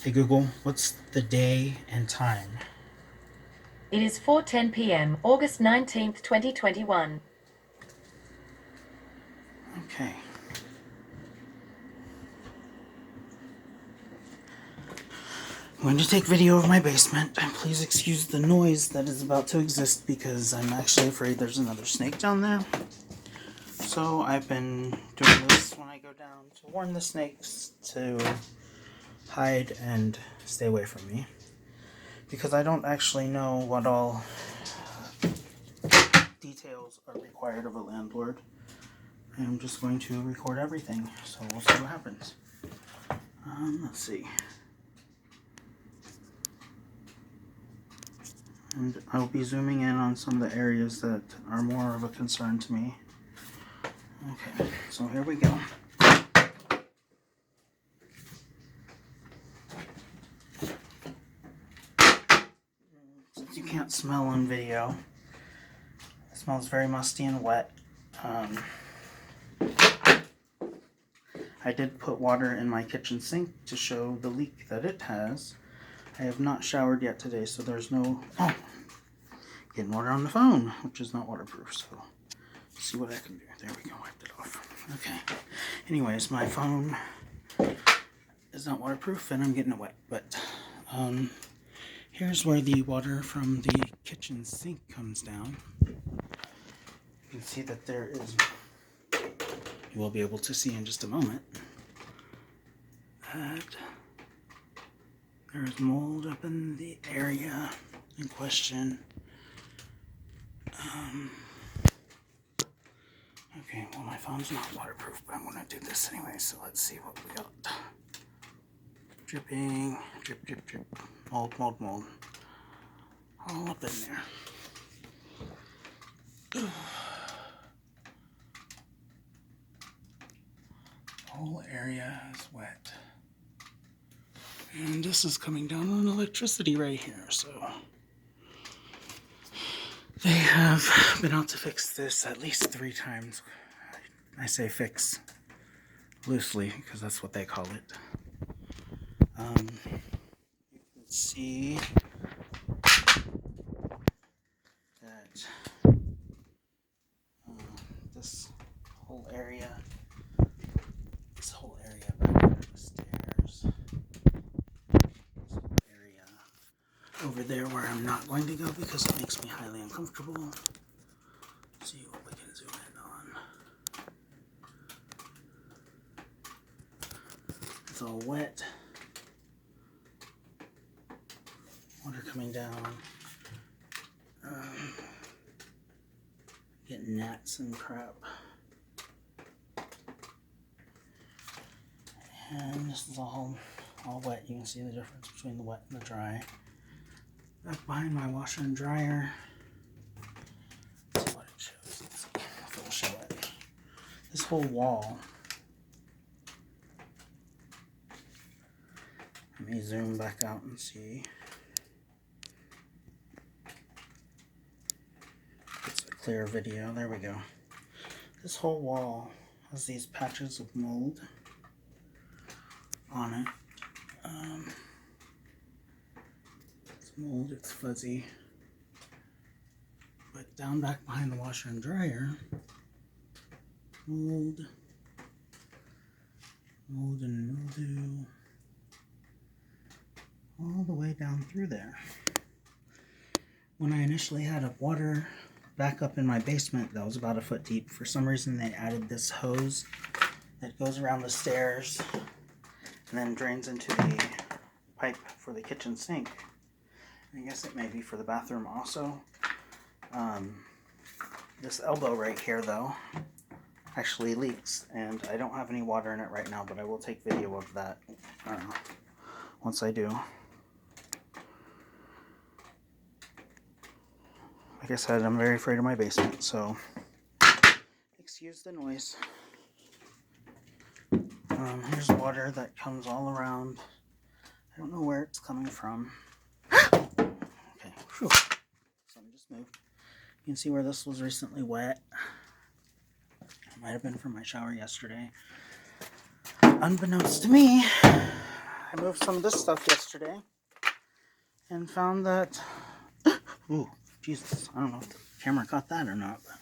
Hey Google, what's the day and time? It is 4:10 p.m., August 19th, 2021. Okay. I'm going to take video of my basement, and please excuse the noise that is about to exist because I'm actually afraid there's another snake down there. So I've been doing this when I go down to warn the snakes to hide and stay away from me. Because I don't actually know what all details are required of a landlord. I'm just going to record everything, so we'll see what happens. Let's see. And I'll be zooming in on some of the areas that are more of a concern to me. Okay, so here we go. Since you can't smell on video, it smells very musty and wet. I did put water in my kitchen sink to show the leak that it has. I have not showered yet today, so there's no... Oh! Getting water on the phone, which is not waterproof, so... Let's see what I can do. There we go, wiped it off. Okay. Anyways, my phone is not waterproof, and I'm getting it wet, but... here's where the water from the kitchen sink comes down. You can see that there is... You will be able to see in just a moment that there is mold up in the area in question. Okay, well my phone's not waterproof, but I'm going to do this anyway, so let's see what we got. Dripping, drip, drip, drip, mold, mold, mold. All up in there. The whole area is wet. And this is coming down on electricity right here, so... They have been out to fix this at least 3 times. I say fix loosely because that's what they call it. You can see that this whole area back under the stairs, this whole area over there where I'm not going to go because it makes me highly uncomfortable. Let's see what we can zoom in on. It's all wet. Water coming down. Getting gnats and crap. And this is all wet. You can see the difference between the wet and the dry. Back behind my washer and dryer. Let's see what it shows. Let's see if it'll show it. This whole wall. Let me zoom back out and see. It's a clear video. There we go. This whole wall has these patches of mold on it. It's mold, it's fuzzy. But down back behind the washer and dryer, mold and mildew, all the way down through there. When I initially had a water back up in my basement that was about 1 foot deep, for some reason they added this hose that goes around the stairs and then drains into the pipe for the kitchen sink. I guess it may be for the bathroom also. This elbow right here though actually leaks, and I don't have any water in it right now, but I will take video of that once I do. Like I said, I'm very afraid of my basement, so excuse the noise. Here's water that comes all around. I don't know where it's coming from. Okay, whew. Something just moved. You can see where this was recently wet. It might have been from my shower yesterday. Unbeknownst to me, I moved some of this stuff yesterday and found that, ooh, Jesus, I don't know if the camera caught that or not, but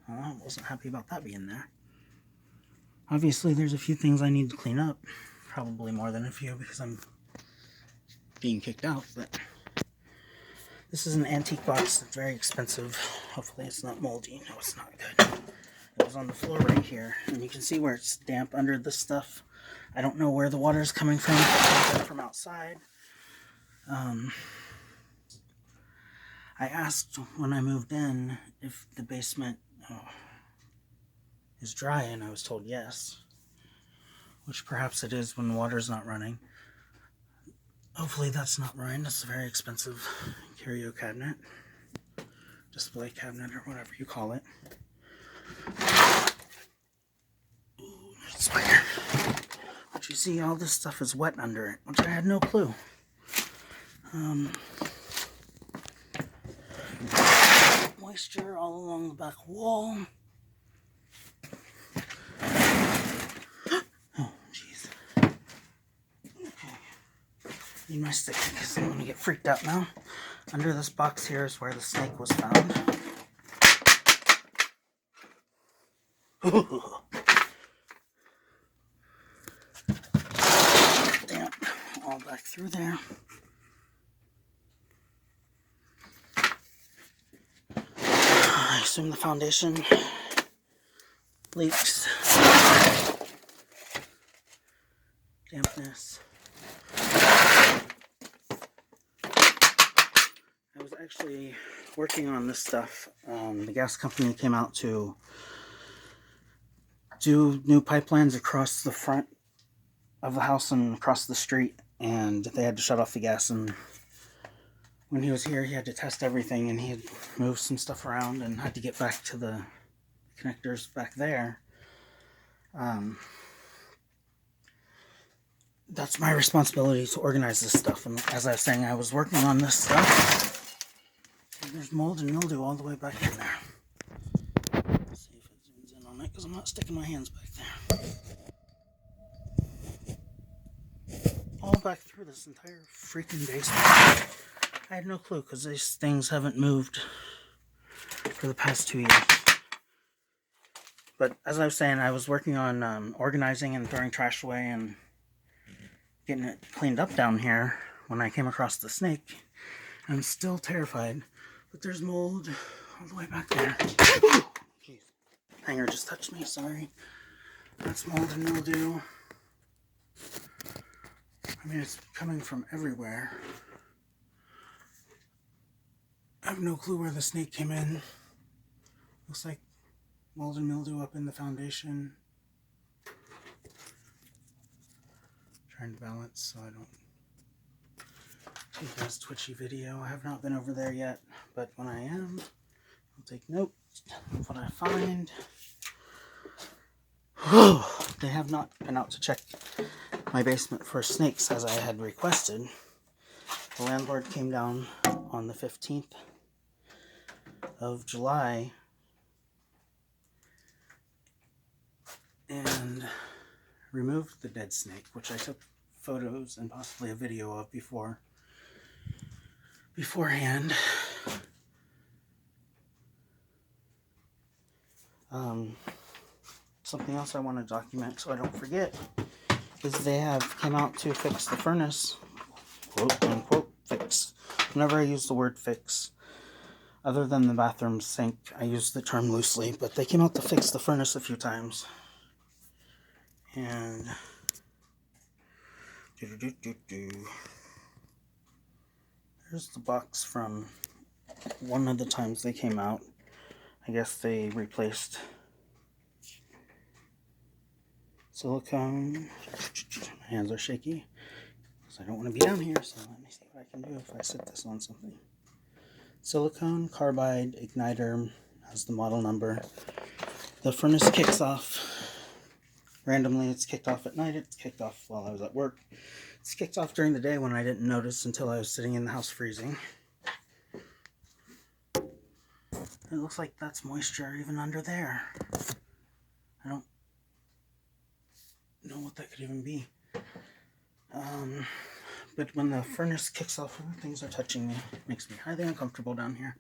I wasn't happy about that being there. Obviously, there's a few things I need to clean up. Probably more than a few because I'm being kicked out, but this is an antique box. It's very expensive. Hopefully it's not moldy. No, it's not good. It was on the floor right here, and you can see where it's damp under this stuff. I don't know where the water is coming from. It comes from outside. I asked when I moved in if the basement is dry, and I was told yes, which perhaps it is when the water's not running. Hopefully that's not mine. It's a very expensive curio cabinet, display cabinet, or whatever you call it. Ooh, there's a spider. But you see, all this stuff is wet under it, which I had no clue. Moisture all along the back wall. Oh, jeez. Okay. Need my stick because I'm going to get freaked out now. Under this box here is where the snake was found. Damp all back through there. I assume the foundation leaks. Dampness. I was actually working on this stuff. The gas company came out to do new pipelines across the front of the house and across the street, and they had to shut off the gas. And when he was here, he had to test everything, and he had moved some stuff around and had to get back to the connectors back there. That's my responsibility to organize this stuff. And as I was saying, I was working on this stuff. And there's mold and mildew all the way back in there. Let's see if it zooms in on it, because I'm not sticking my hands back there. All back through this entire freaking basement. I had no clue, because these things haven't moved for the past 2 years. But as I was saying, I was working on organizing and throwing trash away and getting it cleaned up down here when I came across the snake. I'm still terrified, but there's mold all the way back there. Jeez. Hanger just touched me, sorry. That's mold and mildew. I mean, it's coming from everywhere. I have no clue where the snake came in. Looks like mold and mildew up in the foundation. Trying to balance so I don't take this twitchy video. I have not been over there yet, but when I am, I'll take note of what I find. They have not been out to check my basement for snakes as I had requested. The landlord came down on the 15th of July and removed the dead snake, which I took photos and possibly a video of beforehand. Something else I want to document so I don't forget is they have come out to fix the furnace, quote unquote fix. Whenever I use the word fix, other than the bathroom sink, I use the term loosely, but they came out to fix the furnace a few times. And here's the box from one of the times they came out. I guess they replaced silicone. My hands are shaky because I don't want to be down here, so let me see what I can do if I set this on something. Silicone carbide igniter has the model number. The furnace kicks off randomly. It's kicked off at night. It's kicked off while I was at work. It's kicked off during the day when I didn't notice until I was sitting in the house freezing. It looks like that's moisture even under there. I don't know what that could even be. But when the furnace kicks off, things are touching me. It makes me highly uncomfortable down here.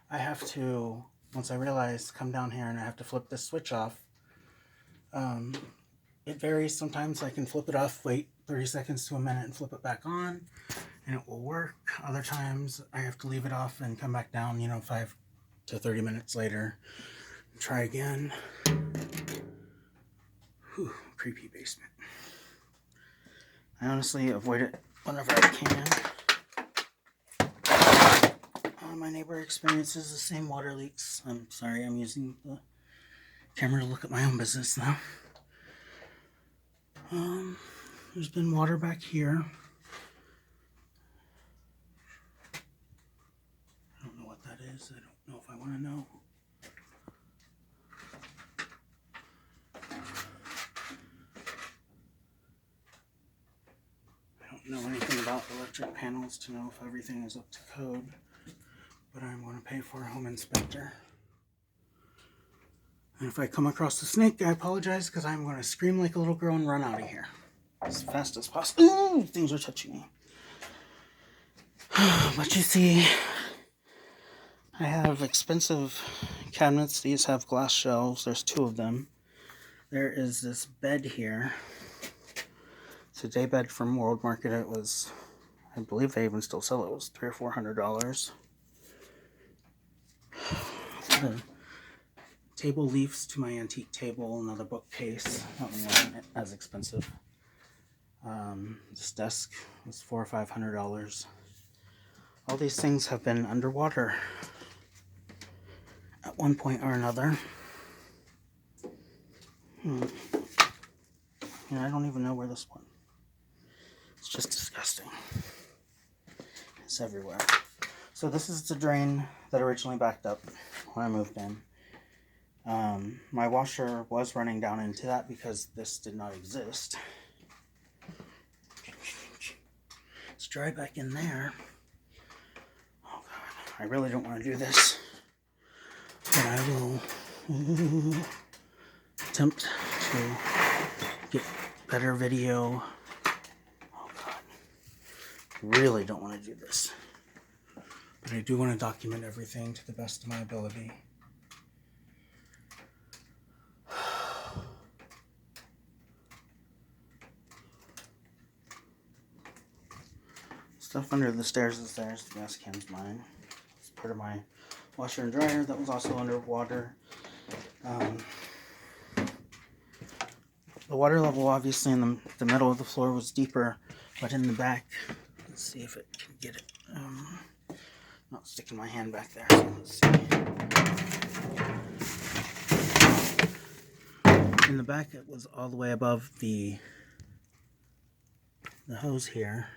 I have to, once I realize, come down here and I have to flip this switch off. It varies. Sometimes I can flip it off, wait 30 seconds to a minute and flip it back on, and it will work. Other times I have to leave it off and come back down, 5 to 30 minutes later. Try again. Whew, creepy basement. I honestly avoid it whenever I can. My neighbor experiences the same water leaks. I'm sorry, I'm using the camera to look at my own business now. There's been water back here. I don't know what that is. I don't know if I want to know. I don't know anything about electric panels to know if everything is up to code, but I'm going to pay for a home inspector. And if I come across the snake, I apologize, because I'm going to scream like a little girl and run out of here as fast as possible. Ooh, things are touching me. But you see, I have expensive cabinets. These have glass shelves. There's 2 of them. There is this bed here. It's a day bed from World Market. It was, I believe they even still sell it. It was $300 or $400. The table leaves to my antique table. Another bookcase. That one wasn't as expensive. This desk was $400 or $500. All these things have been underwater at one point or another. And I don't even know where this one. It's just disgusting. It's everywhere. So this is the drain that originally backed up when I moved in. My washer was running down into that because this did not exist. It's dry back in there. Oh God, I really don't want to do this, but I will attempt to get better video. Oh God, really don't want to do this, but I do want to document everything to the best of my ability. Stuff under the stairs is theirs. The gas can's mine. It's part of my washer and dryer that was also underwater. The water level obviously in the middle of the floor was deeper, but in the back, let's see if it can get it. Not sticking my hand back there. So let's see. In the back, it was all the way above the hose here,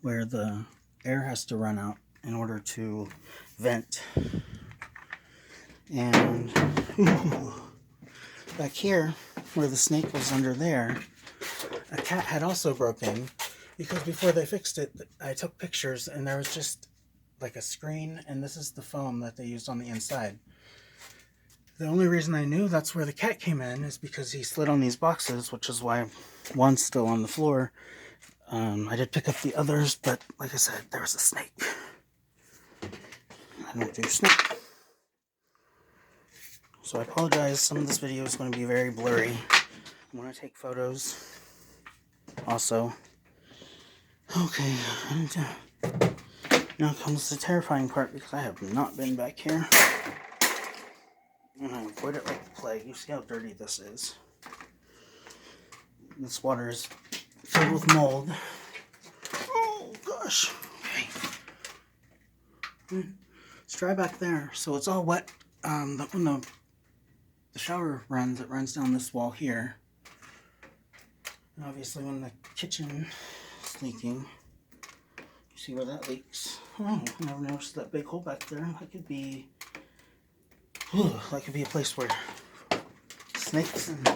where the air has to run out in order to vent. And back here, where the snake was under there, a cat had also broken, because before they fixed it, I took pictures and there was just like a screen, and this is the foam that they used on the inside. The only reason I knew that's where the cat came in is because he slid on these boxes, which is why one's still on the floor. I did pick up the others, but like I said, there was a snake. I don't do snake. So I apologize. Some of this video is going to be very blurry. I'm going to take photos also. Okay, and now comes the terrifying part, because I have not been back here. And I avoid it like the plague. You see how dirty this is. This water is filled with mold. Oh gosh. Okay. It's dry back there, so it's all wet. When the shower runs, it runs down this wall here. And obviously when the kitchen is leaking, you see where that leaks. Oh, I never noticed that big hole back there. That could be a place where snakes and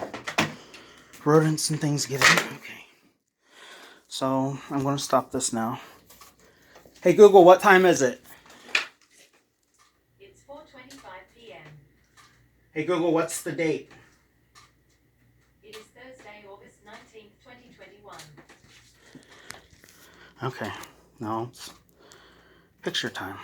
rodents and things get in. Okay. So I'm going to stop this now. Hey Google, what time is it? It's 4:25 p.m. Hey Google, what's the date? It is Thursday, August 19th, 2021. Okay, now it's picture time.